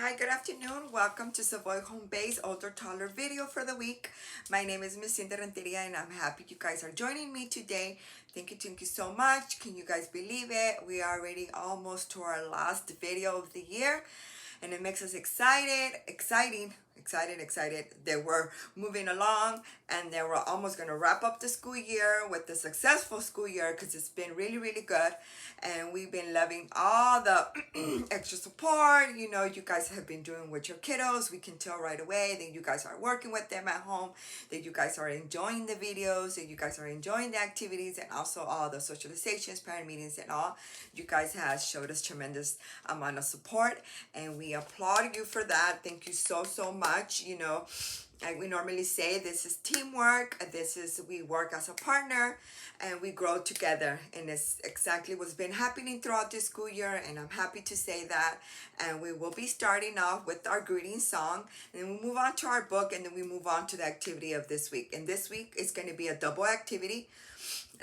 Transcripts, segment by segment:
Hi, good afternoon. Welcome to Savoy Home Base Older Toddler video for the week. My name is Miss Cindy Renteria and I'm happy you guys are joining me today. Thank you so much. Can you guys believe it? We are already almost to our last video of the year and it makes us excited that we're moving along and that we're almost going to wrap up the school year with a successful school year because it's been really good and we've been loving all the extra support you guys have been doing with your kiddos. We can tell right away that you guys are working with them at home, that you guys are enjoying the videos, that you guys are enjoying the activities and also all the socializations, parent meetings and all. You guys have showed us tremendous amount of support and we applaud you for that. Thank you so much. Like we normally say, this is teamwork. We work as a partner and we grow together, and it's exactly what's been happening throughout this school year, and I'm happy to say that. And we will be starting off with our greeting song, and then we move on to our book, and then we move on to the activity of this week. And this week is going to be a double activity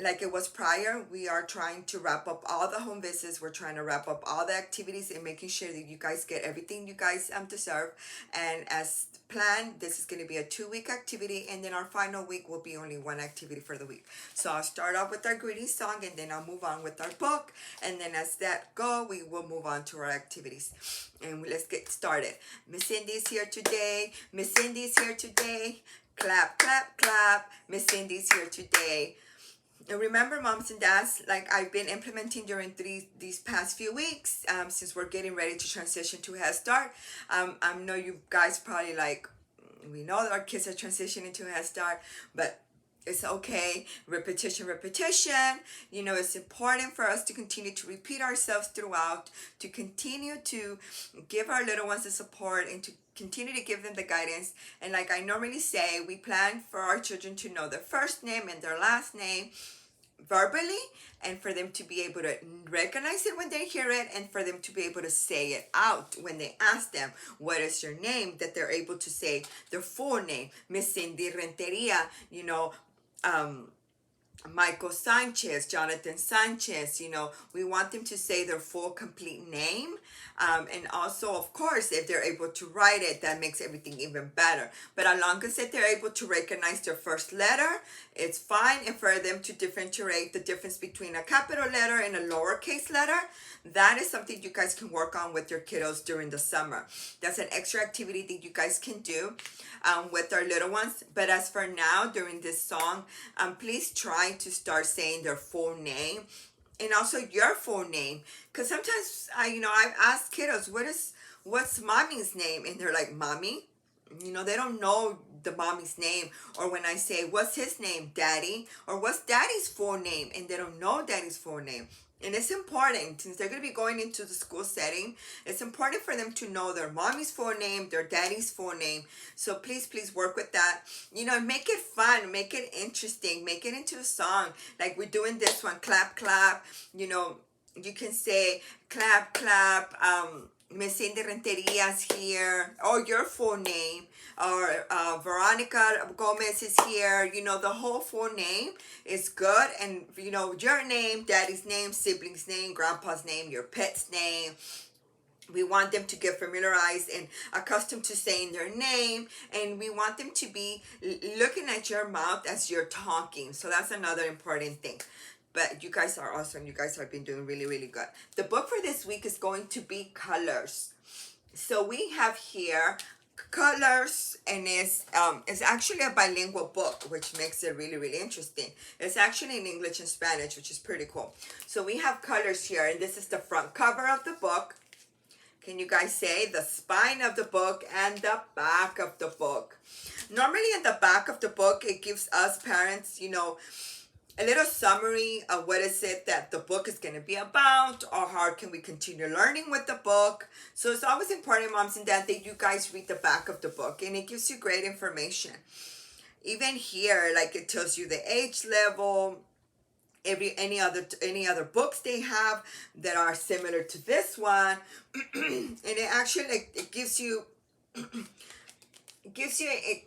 like it was prior. We are trying to wrap up all the home visits. We're trying to wrap up all the activities and making sure that you guys get everything you guys deserve. And as planned, this is going to be a 2-week activity, and then our final week will be only one activity for the week. So I'll start off with our greeting song, and then I'll move on with our book, and then as that go, we will move on to our activities. And let's get started. Miss Cindy's here today. Miss Cindy's here today. Clap, clap, clap. Miss Cindy's here today. And remember, moms and dads, like I've been implementing during these past few weeks, since we're getting ready to transition to Head Start. I know you guys probably we know that our kids are transitioning to Head Start, but it's okay. Repetition. It's important for us to continue to repeat ourselves throughout, to continue to give our little ones the support and to continue to give them the guidance. And like I normally say, we plan for our children to know their first name and their last name verbally, and for them to be able to recognize it when they hear it, and for them to be able to say it out when they ask them, what is your name? That they're able to say their full name. Miss Cindy Renteria, Michael Sanchez, Jonathan Sanchez. We want them to say their full complete name. And also, of course, if they're able to write it, that makes everything even better. But as long as they're able to recognize their first letter, it's fine. And for them to differentiate the difference between a capital letter and a lowercase letter, that is something you guys can work on with your kiddos during the summer. That's an extra activity that you guys can do with our little ones. But as for now, during this song, please try to start saying their full name and also your full name, because sometimes I've asked kiddos, what's mommy's name, and they're like, mommy. They don't know the mommy's name. Or when I say, what's his name, daddy, or what's daddy's full name, and they don't know daddy's full name. And it's important, since they're going to be going into the school setting, it's important for them to know their mommy's full name, their daddy's full name. So please work with that. Make it fun, make it interesting, make it into a song. Like we're doing this one, clap, clap. You can say, clap, clap, Miss Cindy Renteria's here, or your full name, or Veronica Gomez is here. The whole full name is good. And your name, daddy's name, sibling's name, grandpa's name, your pet's name. We want them to get familiarized and accustomed to saying their name, and we want them to be looking at your mouth as you're talking. So that's another important thing. But you guys are awesome. You guys have been doing really good. The book for this week is going to be Colors. So we have here Colors, and it's actually a bilingual book, which makes it really interesting. It's actually in English and Spanish, which is pretty cool. So we have Colors here, and this is the front cover of the book. Can you guys say the spine of the book and the back of the book? Normally in the back of the book, it gives us parents, a little summary of what is it that the book is going to be about, or how can we continue learning with the book. So it's always important, moms and dads, that you guys read the back of the book, and it gives you great information. Even here, like it tells you the age level, any other books they have that are similar to this one. And it actually it gives you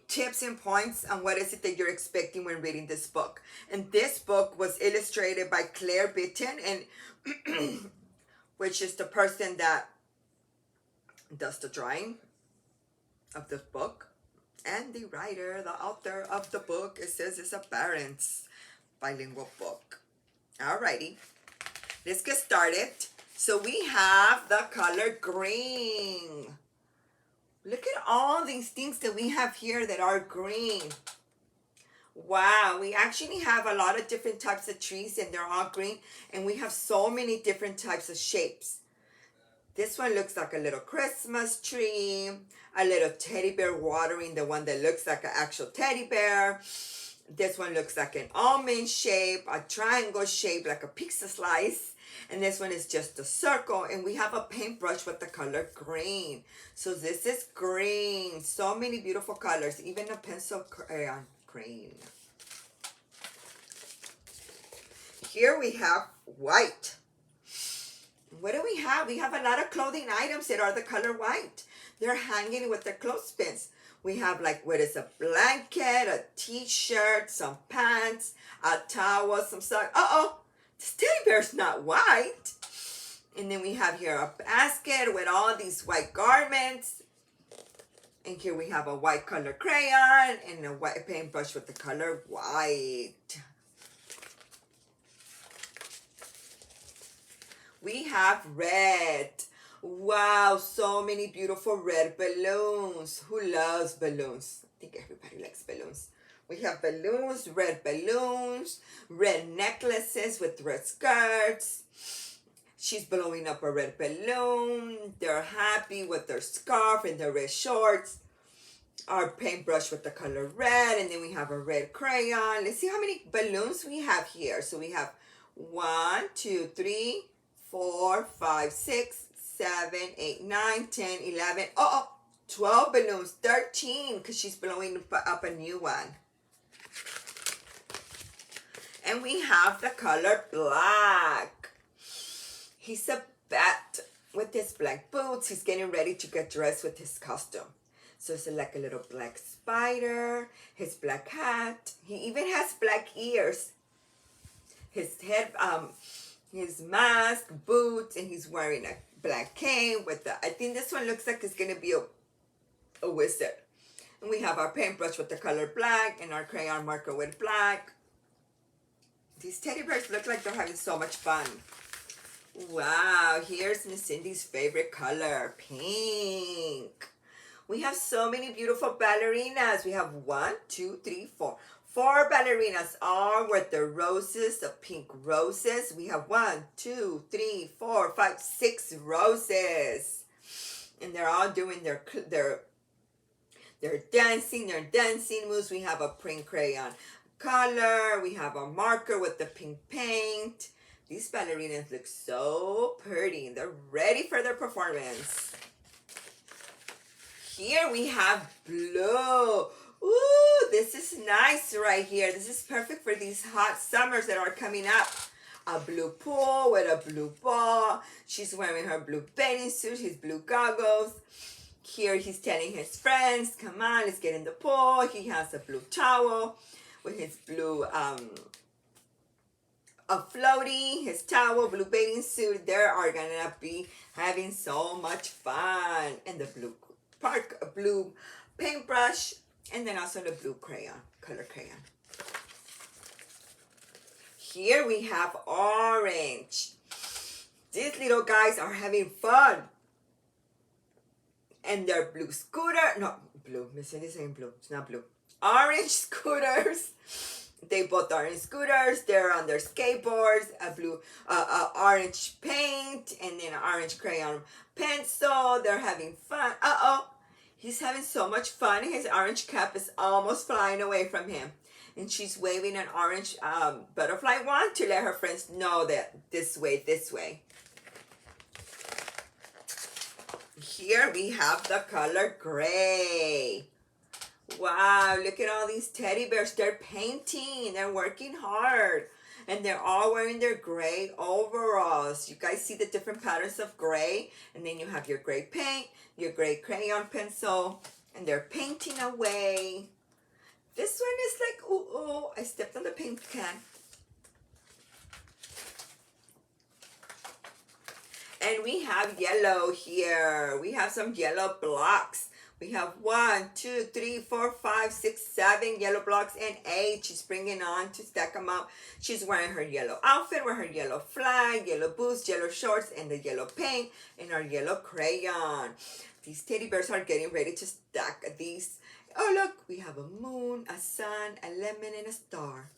tips and points on what is it that you're expecting when reading this book. And this book was illustrated by Claire Bitten, and which is the person that does the drawing of the book. And the writer, the author of the book, it says it's a parent's bilingual book. Alrighty, let's get started. So we have the color green. Look at all these things that we have here that are green. Wow, we actually have a lot of different types of trees and they're all green, and we have so many different types of shapes. This one looks like a little Christmas tree, a little teddy bear watering, the one that looks like an actual teddy bear. This one looks like an almond shape, a triangle shape, like a pizza slice. And this one is just a circle, and we have a paintbrush with the color green. So this is green. So many beautiful colors, even a pencil crayon green. Here we have white. What do we have? We have a lot of clothing items that are the color white. They're hanging with their clothespins. We have like, what is a blanket, a t-shirt, some pants, a towel, some socks. Uh-oh, this teddy bear's not white. And then we have here a basket with all these white garments. And here we have a white color crayon and a white paintbrush with the color white. We have red. Wow, so many beautiful red balloons. Who loves balloons? I think everybody likes balloons. We have balloons, red necklaces with red skirts. She's blowing up a red balloon. They're happy with their scarf and their red shorts. Our paintbrush with the color red, and then we have a red crayon. Let's see how many balloons we have here. So we have 1, 2, 3, 4, 5, 6, 7, 8, 9, 10, 11. 12 balloons, 13, because she's blowing up a new one. And we have the color black. He's a bat with his black boots. He's getting ready to get dressed with his costume. So it's like a little black spider, his black hat. He even has black ears. His head, his mask, boots, and he's wearing a black cane with the, I think this one looks like it's gonna be a wizard. And we have our paintbrush with the color black and our crayon marker with black. These teddy bears look like they're having so much fun. Wow, here's Miss Cindy's favorite color, pink. We have so many beautiful ballerinas. We have 1, 2, 3, 4. 4 ballerinas, all with the roses, the pink roses. We have 1, 2, 3, 4, 5, 6 roses. And they're all doing their dancing moves. We have a pink crayon color. We have a marker with the pink paint. These ballerinas look so pretty. They're ready for their performance. Here we have blue. Ooh, this is nice right here. This is perfect for these hot summers that are coming up. A blue pool with a blue ball. She's wearing her blue bathing suit, his blue goggles. Here he's telling his friends, come on, let's get in the pool. He has a blue towel with his blue, a floaty, his towel, blue bathing suit. They are gonna be having so much fun. And the blue paintbrush, and then also the blue crayon, color crayon. Here we have orange. These little guys are having fun. And their blue scooter, no, blue, Miss Cindy's saying blue, it's not blue. Orange scooters. They both are in scooters. They're on their skateboards. A blue, orange paint, and then an orange crayon pencil. They're having fun. He's having so much fun. His orange cap is almost flying away from him. And she's waving an orange butterfly wand to let her friends know that this way, this way. Here we have the color gray. Wow, look at all these teddy bears. They're painting. They're working hard. And they're all wearing their gray overalls. You guys see the different patterns of gray. And then you have your gray paint, your gray crayon pencil. And they're painting away. This one is like, ooh, I stepped on the paint can. And we have yellow here. We have some yellow blocks. We have 1, 2, 3, 4, 5, 6, 7 yellow blocks and 8. She's bringing on to stack them up. She's wearing her yellow outfit with her yellow flag, yellow boots, yellow shorts, and the yellow paint, and our yellow crayon. These teddy bears are getting ready to stack these. Oh, look, we have a moon, a sun, a lemon, and a star.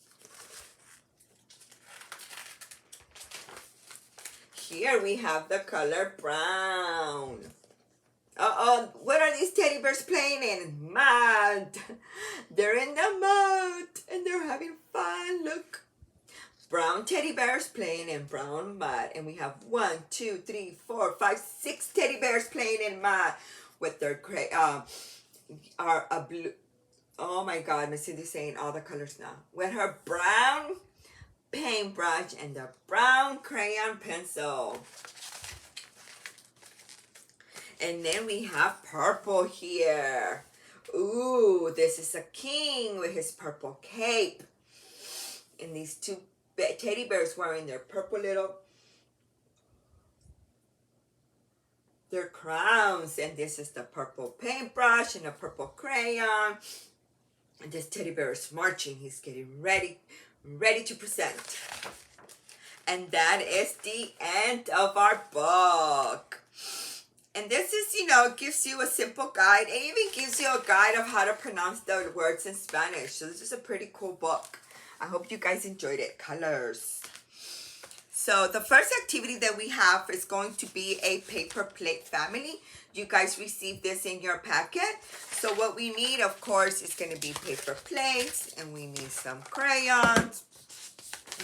Here we have the color brown. Uh-oh, what are these teddy bears playing in? Mud. They're in the mud and they're having fun. Look. Brown teddy bears playing in brown mud. And we have 1, 2, 3, 4, 5, 6 teddy bears playing in mud with their blue. Oh my God, Miss Cindy's saying all the colors now. With her brown paintbrush and the brown crayon pencil. And then we have purple here. Ooh, this is a king with his purple cape. And these two teddy bears wearing their purple their crowns. And this is the purple paintbrush and a purple crayon. And this teddy bear is marching. He's getting ready to present. And that is the end of our book. And this is, gives you a simple guide. It even gives you a guide of how to pronounce the words in Spanish. So this is a pretty cool book. I hope you guys enjoyed it. Colors. So the first activity that we have is going to be a paper plate family. You guys received this in your packet. So what we need, of course, is going to be paper plates. And we need some crayons.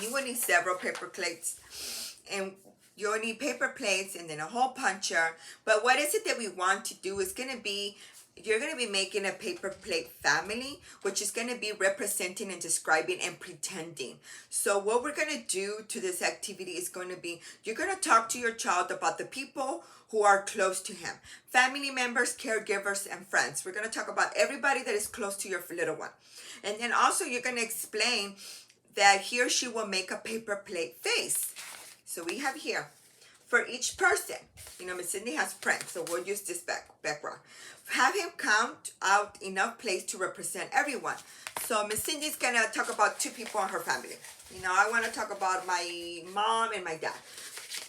You will need several paper plates. And you'll need paper plates and then a hole puncher. But what is it that we want to do is going to be, you're going to be making a paper plate family, which is going to be representing and describing and pretending. So what we're going to do to this activity is going to be, you're going to talk to your child about the people who are close to him. Family members, caregivers, and friends. We're going to talk about everybody that is close to your little one. And then also you're going to explain that he or she will make a paper plate face. So we have here, for each person, Miss Cindy has friends, so we'll use this background. Have him count out enough plates to represent everyone. So Miss Cindy's gonna talk about 2 people in her family. I want to talk about my mom and my dad.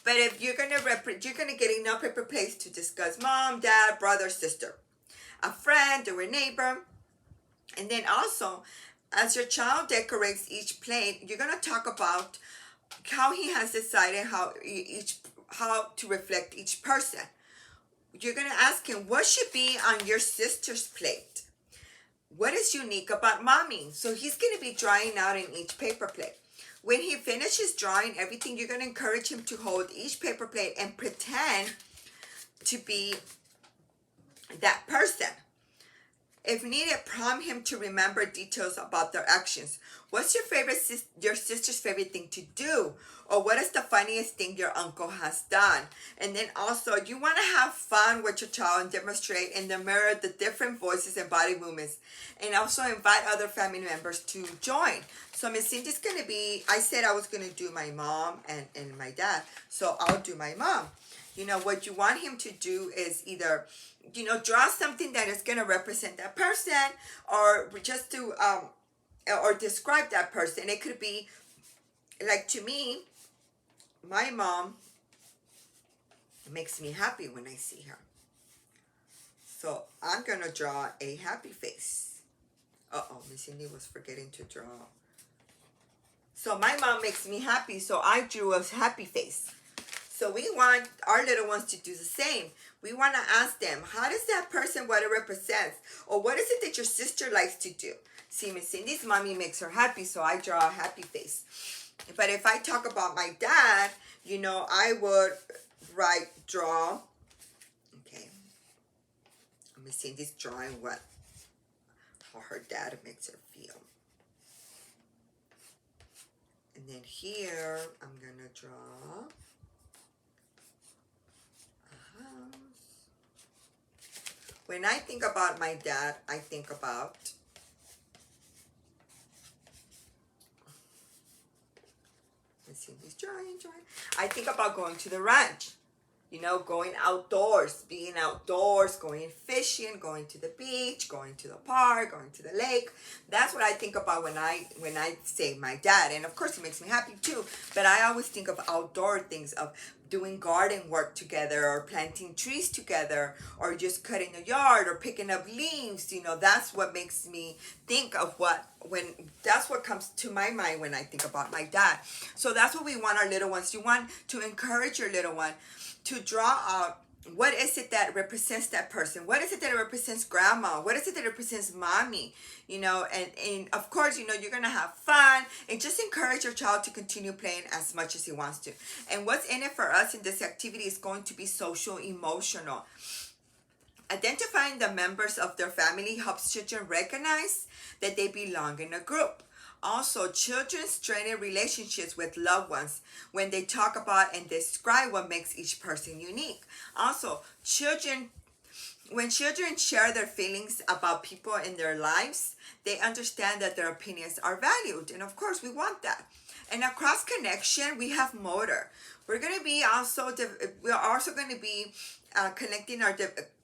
But if you're gonna get enough paper plates to discuss mom, dad, brother, sister, a friend or a neighbor, and then also, as your child decorates each plate, you're gonna talk about how he has decided how to reflect each person. You're going to ask him, what should be on your sister's plate? What is unique about mommy? So he's going to be drawing out in each paper plate. When he finishes drawing everything, you're going to encourage him to hold each paper plate and pretend to be that person. If needed, prompt him to remember details about their actions. What's your sister's favorite thing to do? Or what is the funniest thing your uncle has done? And then also, you want to have fun with your child and demonstrate in the mirror the different voices and body movements. And also invite other family members to join. So Miss Cindy's going to be, I said I was going to do my mom and my dad. So I'll do my mom. What you want him to do is either, draw something that is going to represent that person, or just to, or describe that person. It could be, like, to me, my mom makes me happy when I see her. So I'm going to draw a happy face. Uh-oh, Miss Cindy was forgetting to draw. So my mom makes me happy, so I drew a happy face. So we want our little ones to do the same. We want to ask them, how does that person, what it represents? Or what is it that your sister likes to do? See, Miss Cindy's mommy makes her happy, so I draw a happy face. But if I talk about my dad, I would draw. Okay. Miss Cindy's drawing how her dad makes her feel. And then here, I'm going to draw a house. When I think about my dad, I think about Cindy's drawing. I think about going to the ranch. You know, going outdoors, being outdoors, going fishing, going to the beach, going to the park, going to the lake. That's what I think about when I say my dad. And of course it makes me happy too. But I always think of outdoor things, of doing garden work together, or planting trees together, or just cutting the yard, or picking up leaves. You know, that's what makes me think of that's what comes to my mind when I think about my dad. So that's what we want our little ones. You want to encourage your little one to draw out what is it that represents that person. What is it that represents grandma? What is it that represents mommy? You know, and of course, you know, you're gonna have fun, and just encourage your child to continue playing as much as he wants to. And what's in it for us in this activity is going to be social emotional. Identifying the members of their family helps children recognize that they belong in a group. Also, children strengthen relationships with loved ones when they talk about and describe what makes each person unique. Also, when children share their feelings about people in their lives, they understand that their opinions are valued. And of course, we want that. And across connection, we have motor. We're also going to be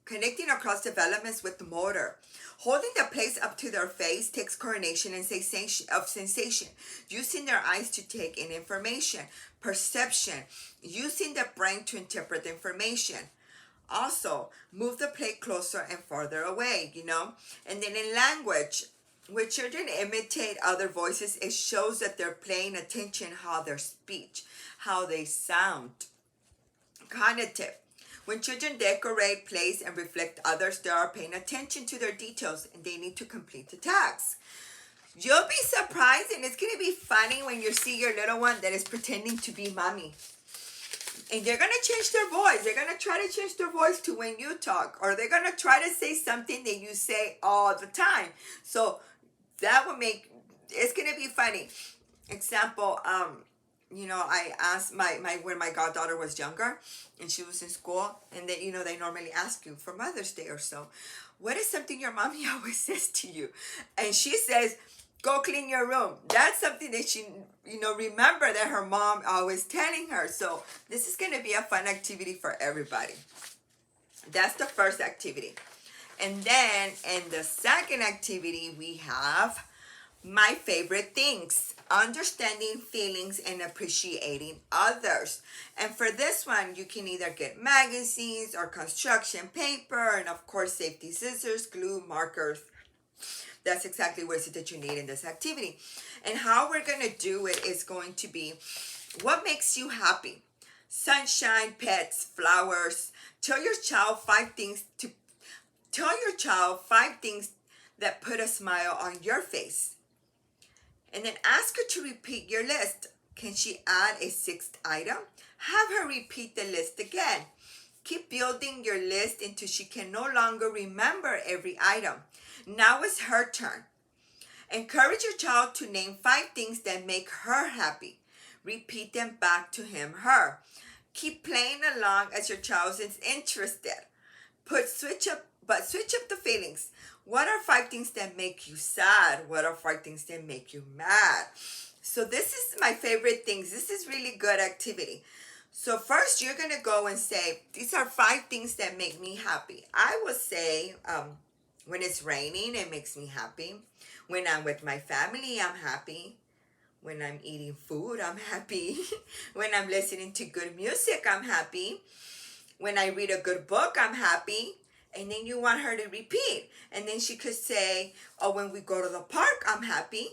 connecting across developments with the motor. Holding the plates up to their face takes coordination and sensation. Using their eyes to take in information. Perception. Using the brain to interpret information. Also, move the plate closer and farther away, you know. And then in language, when children imitate other voices, it shows that they're paying attention how their speech, how they sound. Cognitive. When children decorate, place, and reflect others, they are paying attention to their details, and they need to complete the tasks. You'll be surprised, and it's going to be funny when you see your little one that is pretending to be mommy. And they're going to change their voice. They're going to try to change their voice to when you talk, or they're going to try to say something that you say all the time. So that will it's going to be funny. Example, you know, I asked when my goddaughter was younger and she was in school, and then, you know, they normally ask you for Mother's Day or so, what is something your mommy always says to you? And she says, go clean your room. That's something that she, you know, remember that her mom always telling her. So this is going to be a fun activity for everybody. That's the first activity. And then in the second activity, we have my favorite things. Understanding feelings and appreciating others. And for this one, you can either get magazines or construction paper, and of course safety scissors, glue, markers. That's exactly what it is that you need in this activity. And how we're going to do it is going to be, what makes you happy? Sunshine, pets, flowers. Tell your child five things that put a smile on your face. And then ask her to repeat your list. Can she add a sixth item? Have her repeat the list again. Keep building your list until she can no longer remember every item. Now it's her turn. Encourage your child to name 5 things that make her happy. Repeat them back to him, her. Keep playing along as your child is interested. Switch up the feelings. What are 5 things that make you sad? What are 5 things that make you mad? So this is my favorite things. This is really good activity. So first you're going to go and say, these are 5 things that make me happy. I would say when it's raining, it makes me happy. When I'm with my family, I'm happy. When I'm eating food, I'm happy. When I'm listening to good music, I'm happy. When I read a good book, I'm happy. And then you want her to repeat. And then she could say, oh, when we go to the park, I'm happy.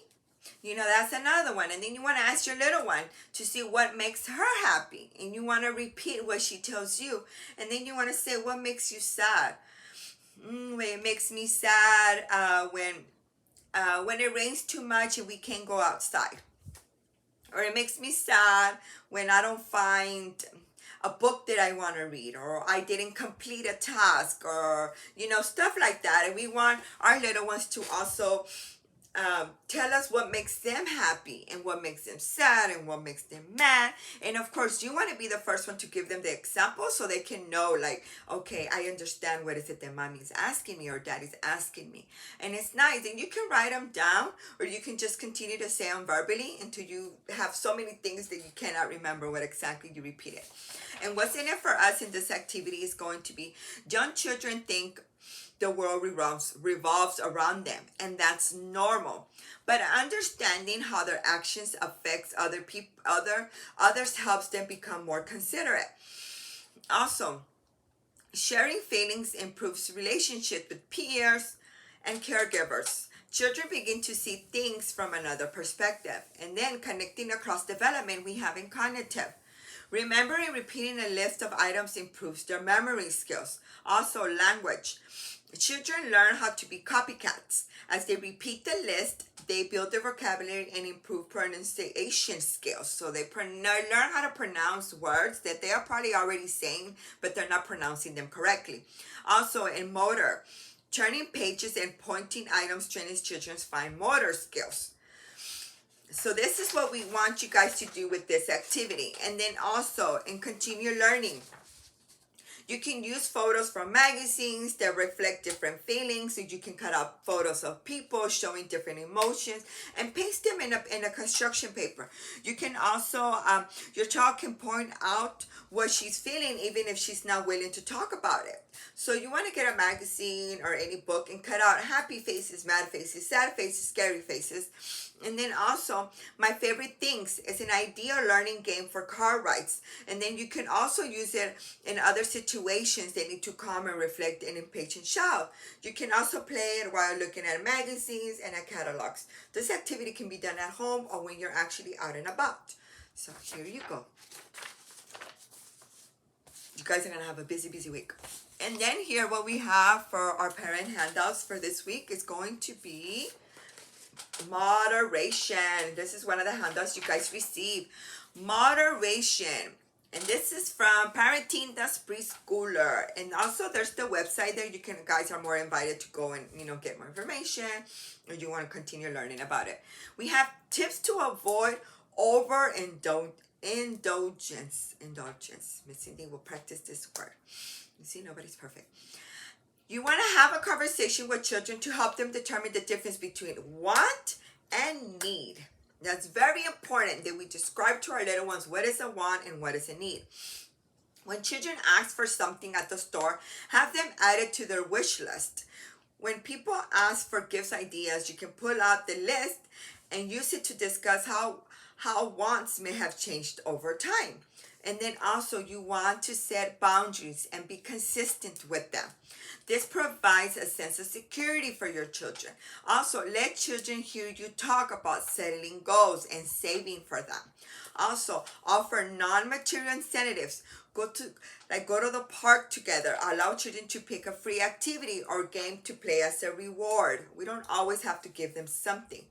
You know, that's another one. And then you want to ask your little one to see what makes her happy. And you want to repeat what she tells you. And then you want to say, what makes you sad? It makes me sad when it rains too much and we can't go outside. Or it makes me sad when I don't find a book that I want to read, or I didn't complete a task, or, you know, stuff like that. And we want our little ones to also tell us what makes them happy and what makes them sad and what makes them mad. And of course, you want to be the first one to give them the example so they can know, like, okay, I understand what is it that mommy's asking me or daddy's asking me. And it's nice. And you can write them down, or you can just continue to say them verbally until you have so many things that you cannot remember what exactly you repeated. And what's in it for us in this activity is going to be, young children think the world revolves around them, and that's normal. But understanding how their actions affects other people, others helps them become more considerate. Also, sharing feelings improves relationships with peers and caregivers. Children begin to see things from another perspective, and then connecting across development, we have in cognitive. Remembering and repeating a list of items improves their memory skills. Also, language. Children learn how to be copycats. As they repeat the list, they build their vocabulary and improve pronunciation skills. So they learn how to pronounce words that they are probably already saying, but they're not pronouncing them correctly. Also, in motor, turning pages and pointing items trains children's fine motor skills. So this is what we want you guys to do with this activity. And then also, in continue learning, you can use photos from magazines that reflect different feelings. So you can cut out photos of people showing different emotions and paste them in a construction paper. You can also, your child can point out what she's feeling even if she's not willing to talk about it. So you want to get a magazine or any book and cut out happy faces, mad faces, sad faces, scary faces. And then also, my favorite things is an ideal learning game for car rides. And then you can also use it in other situations that need to calm and reflect an impatient child. You can also play it while looking at magazines and at catalogs. This activity can be done at home or when you're actually out and about. So here you go. You guys are going to have a busy, busy week. And then here, what we have for our parent handouts for this week is going to be moderation. This is one of the handouts you guys receive. Moderation. And this is from Parenting the Preschooler. And also there's the website there. You guys are more invited to go and, get more information, or you want to continue learning about it. We have tips to avoid indulgence. Miss Cindy will practice this word. You see, nobody's perfect. You want to have a conversation with children to help them determine the difference between want and need. That's very important that we describe to our little ones what is a want and what is a need. When children ask for something at the store, have them add it to their wish list. When people ask for gifts ideas, you can pull out the list and use it to discuss how wants may have changed over time. And then also you want to set boundaries and be consistent with them. This provides a sense of security for your children. Also, let children hear you talk about settling goals and saving for them. Also, offer non-material incentives. Go to the park together. Allow children to pick a free activity or game to play as a reward. We don't always have to give them something.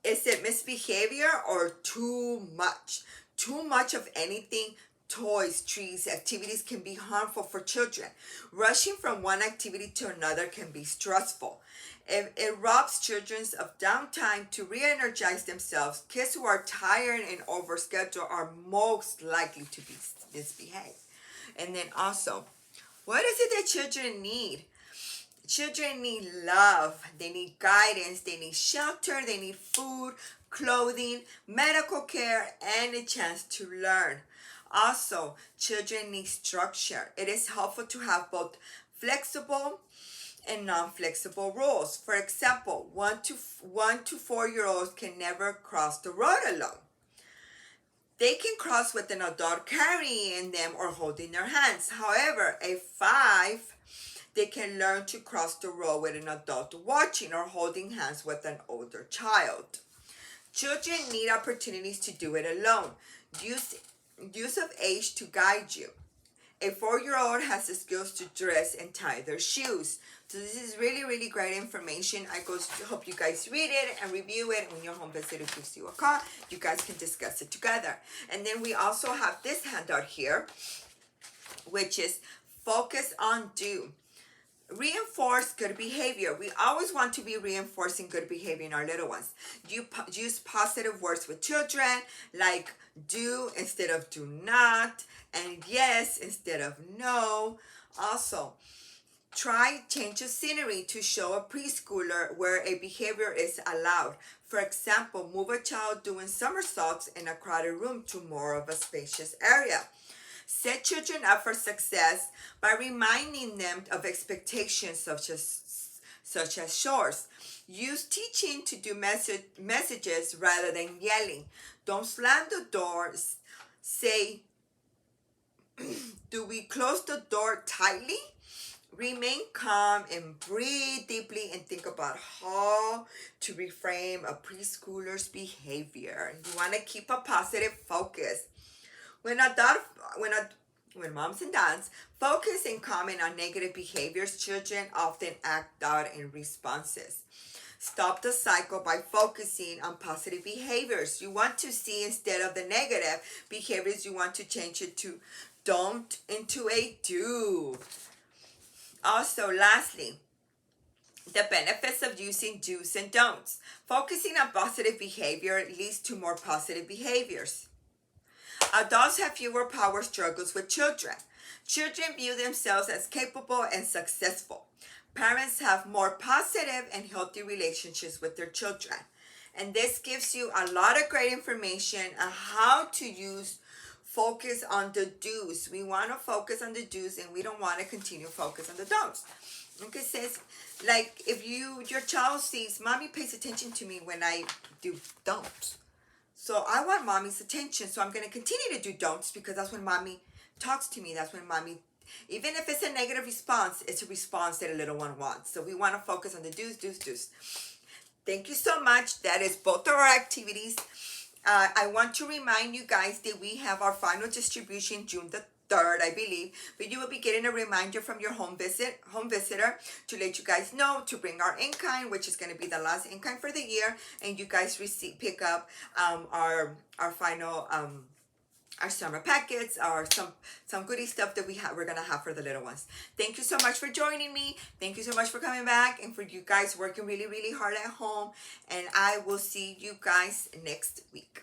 Is it misbehavior or too much? Too much of anything, toys, trees, activities can be harmful for children. Rushing from one activity to another can be stressful. It robs children of downtime to re-energize themselves. Kids who are tired and overscheduled are most likely to misbehave. And then also, what is it that children need? Children need love, they need guidance, they need shelter, they need food, clothing, medical care, and a chance to learn. Also, children need structure. It is helpful to have both flexible and non-flexible rules. For example, 1 to 4-year-olds can never cross the road alone. They can cross with an adult carrying them or holding their hands. However, at 5, they can learn to cross the road with an adult watching or holding hands with an older child. Children need opportunities to do it alone. Use of age to guide you. A 4-year-old has the skills to dress and tie their shoes. So this is really, really great information. I hope you guys read it and review it. When your home visitor gives you a call, you guys can discuss it together. And then we also have this handout here, which is Focus on Do. Reinforce good behavior. We always want to be reinforcing good behavior in our little ones. You use positive words with children, like do instead of do not, and yes instead of no. Also, try change of scenery to show a preschooler where a behavior is allowed. For example, move a child doing somersaults in a crowded room to more of a spacious area. Set children up for success by reminding them of expectations such as chores. Use teaching to do messages rather than yelling. Don't slam the doors. Say, do we close the door tightly? Remain calm and breathe deeply and think about how to reframe a preschooler's behavior. You want to keep a positive focus. When adult, when a, when moms and dads focus and comment on negative behaviors, children often act out in responses. Stop the cycle by focusing on positive behaviors. You want to see, instead of the negative behaviors, you want to change it to don't into a do. Also, lastly, the benefits of using do's and don'ts. Focusing on positive behavior leads to more positive behaviors. Adults have fewer power struggles with children. Children view themselves as capable and successful. Parents have more positive and healthy relationships with their children. And this gives you a lot of great information on how to focus on the do's. We want to focus on the do's and we don't want to continue focus on the don'ts. Okay, says, like, if your child sees, mommy pays attention to me when I do don'ts. So I want mommy's attention, so I'm going to continue to do don'ts because that's when mommy talks to me. That's when mommy, even if it's a negative response, it's a response that a little one wants. So we want to focus on the do's, do's, do's. Thank you so much. That is both of our activities. I want to remind you guys that we have our final distribution June the 3rd, I believe, but you will be getting a reminder from your home visitor to let you guys know to bring our in-kind, which is going to be the last in-kind for the year, and you guys pick up our final our summer packets, or some goodie stuff that we're gonna have for the little ones. Thank you so much for joining me. Thank you so much for coming back, and for you guys working really, really hard at home. And I will see you guys next week.